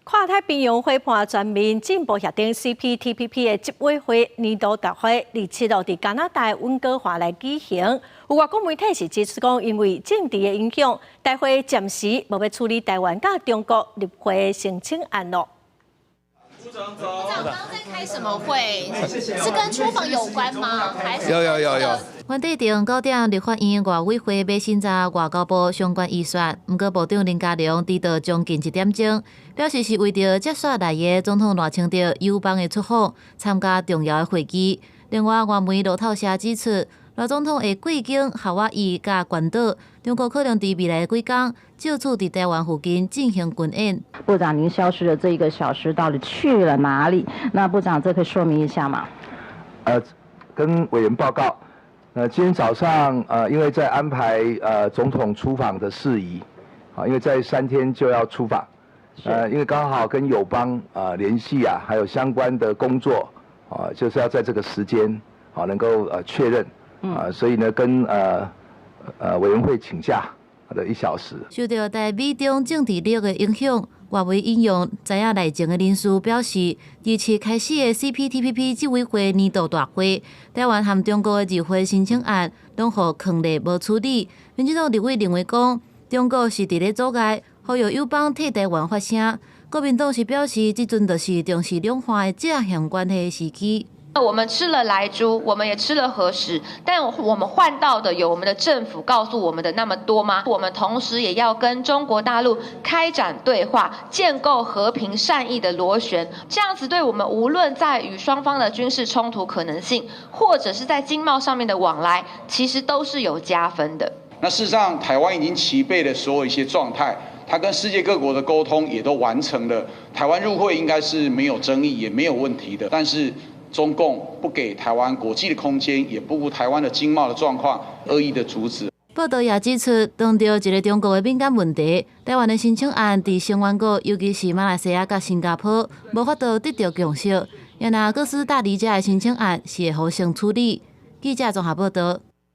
跨太平洋伙伴全面进步协定 CPTPP 的执委会年度大会27号伫加拿大温哥华来举行。有外国媒体是指出讲，因为政治的影响，大会暂时无要处理台湾甲中国入会的申请案咯。部长刚在开什么会？是跟出访有关吗？还是有。原定定9点立法院外委会要审查外交部相关预算，不过部长林佳龙迟到将近1点钟，表示是为着接续来个总统赖清德友邦的出访，参加重要的会议。另外，外媒路透社指出，赖总统会过境夏威夷甲关岛，中国可能伫未来几天就处伫台湾附近进行军演。部长，您消失的这1个小时到底去了哪里？那部长，这可以说明一下吗？跟委员报告。今天早上因为在安排总统出访的事宜，因为在3天就要出访，因为刚好跟友邦联系还有相关的工作就是要在这个时间能够确认所以呢跟委员会请假的1小时。受到在美中政治力的影响，外媒引用知影内情的人士表示，27开始的 CPTPP 执委会年度大会，台湾和中国的入会申请案拢互囥咧无处理。民进党立委认为讲，中国是伫咧阻碍，呼吁友邦替台湾发声。国民党是表示，即阵就是重视两岸的正向关系的时机。我们吃了莱猪，我们也吃了核食，但我们换到的有我们的政府告诉我们的那么多吗？我们同时也要跟中国大陆开展对话，建构和平善意的螺旋，这样子对我们无论在与双方的军事冲突可能性，或者是在经贸上面的往来，其实都是有加分的。那事实上，台湾已经齐备了所有一些状态，它跟世界各国的沟通也都完成了，台湾入会应该是没有争议，也没有问题的，但是中共不给台湾国际的空间，也不顾台湾的经贸的状况，恶意的阻止。报道也指出，当着一个中国的敏感问题，台湾的申请案伫成员国，尤其是马来西亚甲新加坡，无法度得到共识。也若各斯大理家的申请案是会互相处理。记者综合报道。